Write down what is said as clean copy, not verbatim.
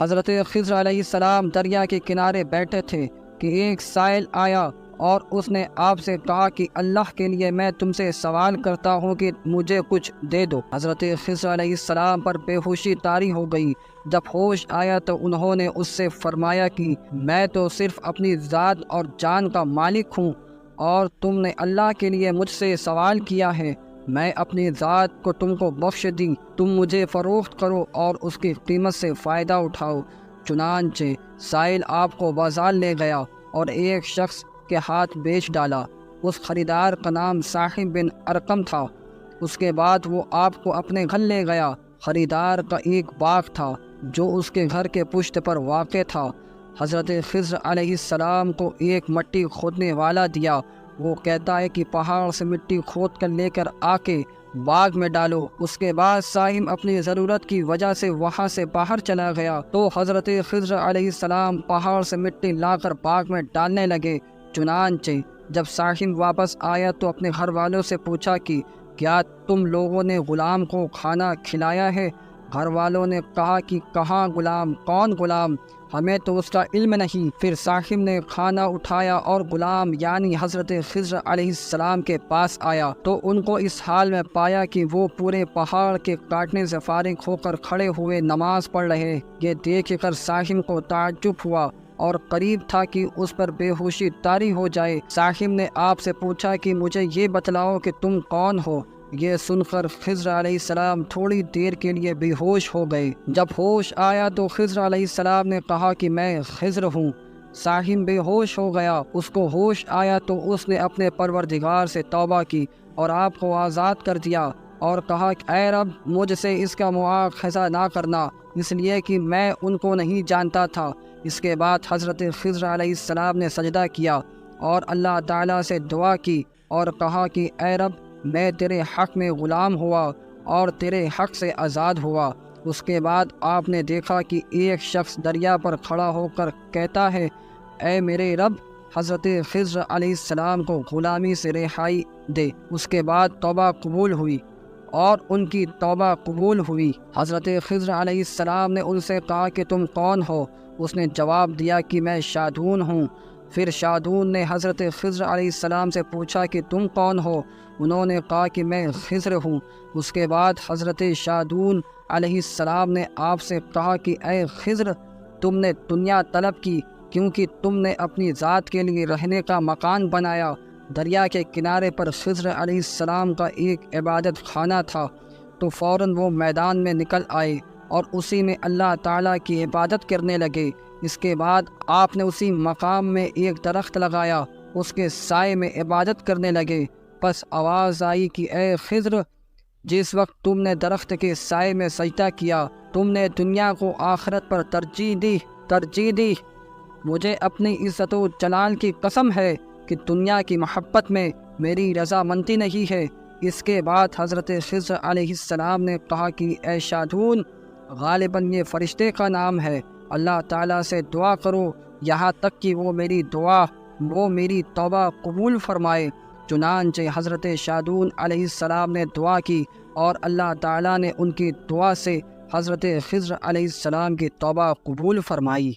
حضرت خضر علیہ السلام دریا کے کنارے بیٹھے تھے کہ ایک سائل آیا اور اس نے آپ سے کہا کہ اللہ کے لیے میں تم سے سوال کرتا ہوں کہ مجھے کچھ دے دو۔ حضرت خضر علیہ السلام پر بے ہوشی طاری ہو گئی۔ جب ہوش آیا تو انہوں نے اس سے فرمایا کہ میں تو صرف اپنی ذات اور جان کا مالک ہوں اور تم نے اللہ کے لیے مجھ سے سوال کیا ہے، میں اپنی ذات کو تم کو بخش دی، تم مجھے فروخت کرو اور اس کی قیمت سے فائدہ اٹھاؤ۔ چنانچہ سائل آپ کو بازار لے گیا اور ایک شخص کے ہاتھ بیچ ڈالا۔ اس خریدار کا نام صاحب بن ارقم تھا۔ اس کے بعد وہ آپ کو اپنے گھر لے گیا۔ خریدار کا ایک باغ تھا جو اس کے گھر کے پشت پر واقع تھا۔ حضرت خضر علیہ السلام کو ایک مٹی کھودنے والا دیا۔ وہ کہتا ہے کہ پہاڑ سے مٹی کھود کر لے کر آ کے باغ میں ڈالو۔ اس کے بعد صاحب اپنی ضرورت کی وجہ سے وہاں سے باہر چلا گیا تو حضرت خضر علیہ السلام پہاڑ سے مٹی لا کر باغ میں ڈالنے لگے۔ چنانچہ جب صاحب واپس آیا تو اپنے گھر والوں سے پوچھا کہ کیا تم لوگوں نے غلام کو کھانا کھلایا ہے؟ گھر والوں نے کہا کہ کہاں غلام، کون غلام، ہمیں تو اس کا علم نہیں۔ پھر صاحب نے کھانا اٹھایا اور غلام یعنی حضرت خضر علیہ السلام کے پاس آیا تو ان کو اس حال میں پایا کہ وہ پورے پہاڑ کے کاٹنے سے فارغ ہو کر کھڑے ہوئے نماز پڑھ رہے۔ یہ دیکھ کر صاحب کو تعجب ہوا اور قریب تھا کہ اس پر بے ہوشی طاری ہو جائے۔ صاحب نے آپ سے پوچھا کہ مجھے یہ بتلاؤ کہ تم کون ہو؟ یہ سن کر خضر علیہ السلام تھوڑی دیر کے لیے بے ہوش ہو گئے۔ جب ہوش آیا تو خضر علیہ السلام نے کہا کہ میں خضر ہوں۔ صاحب بے ہوش ہو گیا۔ اس کو ہوش آیا تو اس نے اپنے پروردگار سے توبہ کی اور آپ کو آزاد کر دیا اور کہا کہ اے رب مجھ سے اس کا مواخذہ نہ کرنا، اس لیے کہ میں ان کو نہیں جانتا تھا۔ اس کے بعد حضرت خضر علیہ السلام نے سجدہ کیا اور اللہ تعالیٰ سے دعا کی اور کہا کہ اے رب میں تیرے حق میں غلام ہوا اور تیرے حق سے آزاد ہوا۔ اس کے بعد آپ نے دیکھا کہ ایک شخص دریا پر کھڑا ہو کر کہتا ہے اے میرے رب حضرت خضر علیہ السلام کو غلامی سے رہائی دے۔ اس کے بعد توبہ قبول ہوئی اور ان کی توبہ قبول ہوئی۔ حضرت خضر علیہ السلام نے ان سے کہا کہ تم کون ہو؟ اس نے جواب دیا کہ میں شادون ہوں۔ پھر شادون نے حضرت خضر علیہ السلام سے پوچھا کہ تم کون ہو؟ انہوں نے کہا کہ میں خضر ہوں۔ اس کے بعد حضرت شادون علیہ السلام نے آپ سے کہا کہ اے خضر تم نے دنیا طلب کی کیونکہ تم نے اپنی ذات کے لیے رہنے کا مکان بنایا۔ دریا کے کنارے پر خضر علیہ السلام کا ایک عبادت خانہ تھا تو فوراً وہ میدان میں نکل آئے اور اسی میں اللہ تعالیٰ کی عبادت کرنے لگے۔ اس کے بعد آپ نے اسی مقام میں ایک درخت لگایا، اس کے سائے میں عبادت کرنے لگے۔ پس آواز آئی کہ اے خضر جس وقت تم نے درخت کے سائے میں سجدہ کیا تم نے دنیا کو آخرت پر ترجیح دی۔ مجھے اپنی عزت و جلال کی قسم ہے کہ دنیا کی محبت میں میری رضامندی نہیں ہے۔ اس کے بعد حضرت خضر علیہ السلام نے کہا کہ اے شادون غالباً یہ فرشتے کا نام ہے، اللہ تعالیٰ سے دعا کرو یہاں تک کہ وہ میری توبہ قبول فرمائے۔ چنانچہ حضرت شادون علیہ السلام نے دعا کی اور اللہ تعالیٰ نے ان کی دعا سے حضرت خضر علیہ السلام کی توبہ قبول فرمائی۔